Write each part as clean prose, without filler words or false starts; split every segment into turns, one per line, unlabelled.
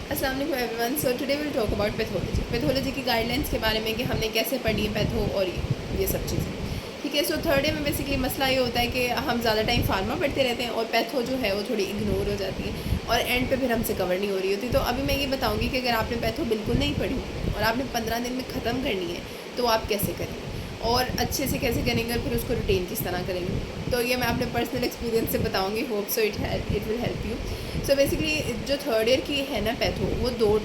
अस्सलाम वालेकुम everyone. So today will talk about pathology की गाइडलाइंस के बारे में कि हमने कैसे पढ़नी है पैथो और ये सब चीज़ें। ठीक है, सो थर्ड डे में बेसिकली मसला ये होता है कि हम ज़्यादा टाइम फार्मा पढ़ते रहते हैं और पैथो जो है वो थोड़ी इग्नोर हो जाती है और एंड पे फिर हमसे कवर नहीं हो रही होती। तो अभी मैं ये बताऊँगी कि अगर आपने पैथो बिल्कुल नहीं पढ़ी और आपने 15 दिन में ख़त्म करनी है तो आप कैसे करेंगे और अच्छे से कैसे करेंगे और फिर उसको रिटेन किस तरह करेंगे। तो ये मैं अपने पर्सनल एक्सपीरियंस से बताऊंगी। Hope so it will help you. So basically जो थर्ड ईयर की है ना पैथो, वो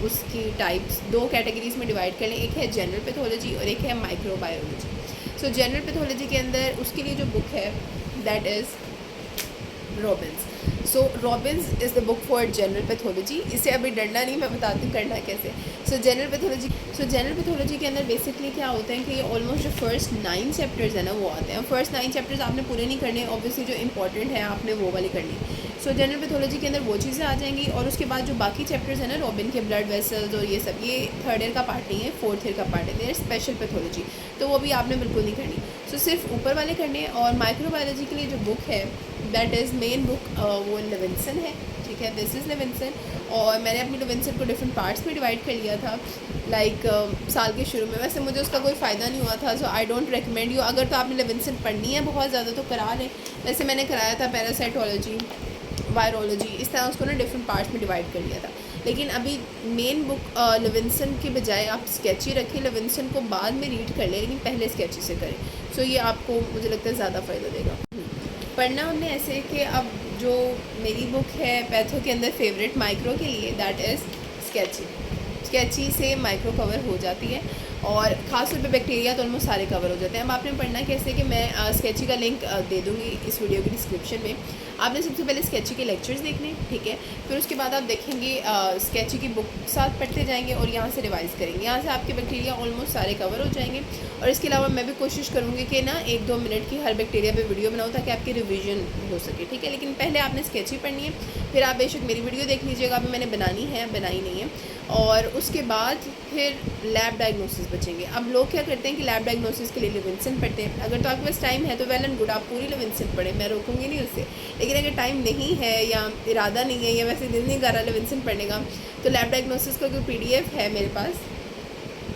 उसकी टाइप्स दो कैटेगरीज में डिवाइड कर लें। एक है जनरल पैथोलॉजी और एक है माइक्रोबायोलॉजी। सो जनरल पैथोलॉजी के अंदर उसके लिए जो बुक है that is Robins. So Robins is the book for general pathology. इसे अभी डरना नहीं, मैं बताती हूँ करना कैसे। सो जनरल पैथोलॉजी के अंदर बेसिकली क्या होता है कि ये ऑलमोस्ट जो फर्स्ट 9 चैप्टर्स है ना वो आते हैं। फर्स्ट 9 चैप्टर्स आपने पूरे नहीं करने, ऑब्वियसली जो इंपॉर्टेंट है आपने वो वाले करनी। सो जनरल पैथोलॉजी के अंदर वो चीज़ें आ जाएंगी और उसके बाद जो बाकी चैप्टर्स हैं ना रॉबिन के, ब्लड वेसल्स और ये सब, ये थर्ड ईयर का पार्ट नहीं है, फोर्थ ईयर का पार्ट है। देयर स्पेशल पैथोलॉजी, तो वो भी आपने बिल्कुल नहीं करनी। सो सिर्फ ऊपर वाले करने। और माइक्रोबायोलॉजी के लिए जो बुक है दैट इज़ मेन बुक वो लेविंसन है। ठीक है, दिस इज़ लेविंसन। और मैंने अपनी लेविंसन को डिफरेंट पार्ट्स में डिवाइड कर लिया था लाइक साल के शुरू में। वैसे मुझे उसका कोई फ़ायदा नहीं हुआ था, सो आई डोंट रिकमेंड यू। अगर तो आपने लेविंसन पढ़नी है बहुत ज़्यादा तो करा लें। वैसे मैंने कराया था पैरासाइटोलॉजी, वायरोलॉजी, इस तरह उसको ना डिफरेंट पार्ट्स में डिवाइड कर लिया था। लेकिन अभी मेन बुक लेविंसन के बजाय आप स्केची रखें, लेविंसन को बाद में रीड कर लें लेकिन पहले स्केची से करें। सो ये आपको मुझे लगता है ज़्यादा फ़ायदा देगा। पढ़ना हमने ऐसे कि अब जो मेरी बुक है पैथो के अंदर फेवरेट माइक्रो के लिए दैट इज़ स्केची से माइक्रो कवर हो जाती है और ख़ास तौर पे बैक्टीरिया तो ऑलमोस्ट सारे कवर हो जाते हैं। अब आपने पढ़ना कैसे कि मैं स्केची का लिंक दे दूँगी इस वीडियो के डिस्क्रिप्शन में। आपने सबसे पहले स्केची के लेक्चर्स देखने, ठीक है, फिर उसके बाद आप देखेंगे स्केची की बुक साथ पढ़ते जाएंगे और यहाँ से रिवाइज़ करेंगे। यहाँ से आपके बैक्टीरिया ऑलमोस्ट सारे कवर हो जाएंगे। और इसके अलावा मैं भी कोशिश करूँगी कि ना 1-2 मिनट की हर बैक्टीरिया पे वीडियो बनाऊँ ताकि आपकी रिवीजन हो सके। ठीक है, लेकिन पहले आपने स्केची पढ़नी है, फिर आप बेशक मेरी वीडियो देख लीजिएगा, अभी मैंने बनाई नहीं है। और उसके बाद फिर लैब डायग्नोसिस बचेंगे। अब लोग क्या करते हैं कि लैब डायग्नोसिस के लिए लेविंसन पढ़ते हैं। अगर तो आपके पास टाइम है तो वेल एंड गुड, आप पूरी लेविंसन पढ़ें, मैं रोकूंगी नहीं उससे। लेकिन अगर टाइम नहीं है या इरादा नहीं है या वैसे दिल नहीं कर रहा लेविंसन पढ़ने का, तो लैब डायग्नोसिस का कोई PDF है मेरे पास,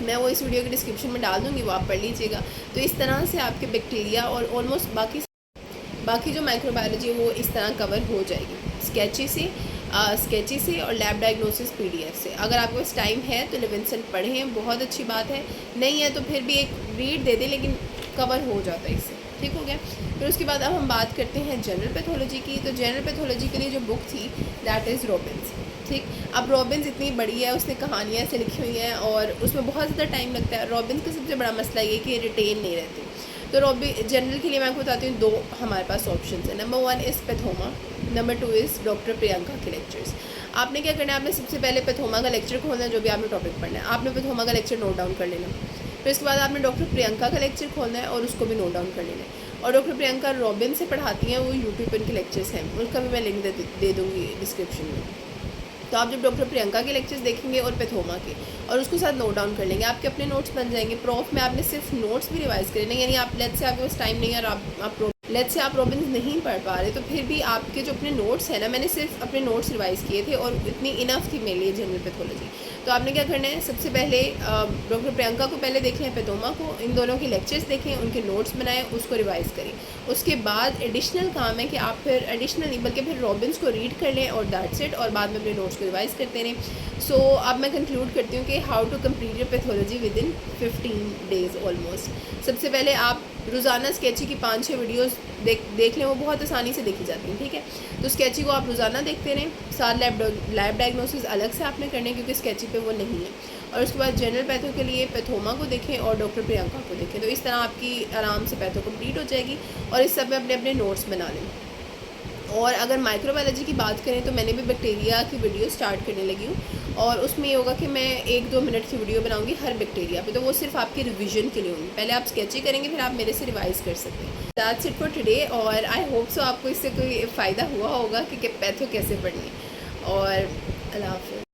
मैं वो इस वीडियो के डिस्क्रिप्शन में डाल दूँगी, वो आप पढ़ लीजिएगा। तो इस तरह से आपके बैक्टीरिया और ऑलमोस्ट बाकी जो माइक्रोबायोलॉजी है वो इस तरह कवर हो जाएगी स्केची से और लैब डायग्नोसिस PDF से। अगर आपके पास टाइम है तो लेविंसन पढ़ें, बहुत अच्छी बात है। नहीं है तो फिर भी एक रीड दे दें, लेकिन कवर हो जाता है इससे। ठीक हो गया। फिर उसके बाद अब हम बात करते हैं जनरल पैथोलॉजी की। तो जनरल पैथोलॉजी के लिए जो बुक थी दैट इज़ रॉबिन्स। ठीक, अब रॉबिन्स इतनी बड़ी है, उसने कहानियाँ ऐसे लिखी हुई हैं और उसमें बहुत ज़्यादा टाइम लगता है। रॉबिन्स का सबसे बड़ा मसला ये कि रिटेन नहीं रहती। तो जनरल के लिए मैं आपको बताती हूँ, 2 हमारे पास ऑप्शन है। Number 1 is Pathoma, number 2 is doctor Priyanka के लेक्चर्स। आपने क्या करना है, आपने सबसे पहले पैथोमा का लेक्चर खोलना है, जो भी आपने टॉपिक पढ़ना है आपने पैथोमा का लेक्चर नोट डाउन कर लेना। फिर उसके बाद आपने डॉक्टर प्रियंका का लेक्चर खोलना है और उसको भी नोट डाउन कर लेना है। और डॉक्टर प्रियंका रॉबिन से पढ़ाती हैं, वो यूट्यूब पर इनके लेक्चर्स हैं, उनका भी मैं लिंक दे दूँगी डिस्क्रिप्शन में। तो आप जब डॉक्टर प्रियंका के लेक्चर्स देखेंगे और पैथोमा के और उसको साथ नोट डाउन कर लेंगे, आपके अपने नोट्स बन जाएंगे। प्रॉफ में आपने सिर्फ नोट्स भी रिवाइज़ करने, यानी आप लेट्स से आपके पास टाइम नहीं है और लेट्स से आप रॉबिन्स नहीं पढ़ पा रहे, तो फिर भी आपके जो अपने नोट्स हैं ना, मैंने सिर्फ अपने नोट्स रिवाइज़ किए थे और इतनी इनफ थी मेरे लिए जनरल पैथोलॉजी। तो आपने क्या करना है, सबसे पहले डॉक्टर प्रियंका को पहले देखें, पैथोमा को, इन दोनों के लेक्चर्स देखें, उनके नोट्स बनाएं, उसको रिवाइज़ करें। उसके बाद एडिशनल काम है कि आप फिर एडिशनल नहीं बल्कि फिर रॉबिन्स को रीड कर लें और दैट्स इट, और बाद में अपने नोट्स को रिवाइज़ करते रहें। सो अब मैं कंक्लूड करती हूँ कि how to complete your pathology within 15 days almost. सबसे पहले आप रोज़ाना स्केची की 5-6 वीडियोस देख लें, वो बहुत आसानी से देखी जाती हैं। ठीक है, तो स्केची को आप रोज़ाना देखते रहें। साथ लैब डायग्नोसिस अलग से आपने करने क्योंकि स्केची पे वो नहीं है। और उसके बाद जनरल पैथो के लिए पैथोमा को देखें और डॉक्टर प्रियंका को देखें। तो इस तरह आपकी आराम से पैथो कंप्लीट हो जाएगी और इस सब में अपने अपने नोट्स बना लें। और अगर माइक्रोबायोलॉजी की बात करें तो मैंने भी बैक्टीरिया की वीडियो स्टार्ट करने लगी हूँ और उसमें ये होगा कि मैं 1-2 मिनट की वीडियो बनाऊंगी हर बैक्टीरिया पे। तो वो सिर्फ आपकी रिवीजन के लिए होंगी। पहले आप स्केची करेंगे, फिर आप मेरे से रिवाइज़ कर सकते हैं। दैट्स इट फॉर टुडे और आई होप सो आपको इससे कोई फ़ायदा हुआ होगा कि पैथो कैसे पढ़नी है। और अल्लाह हाफ़िज़।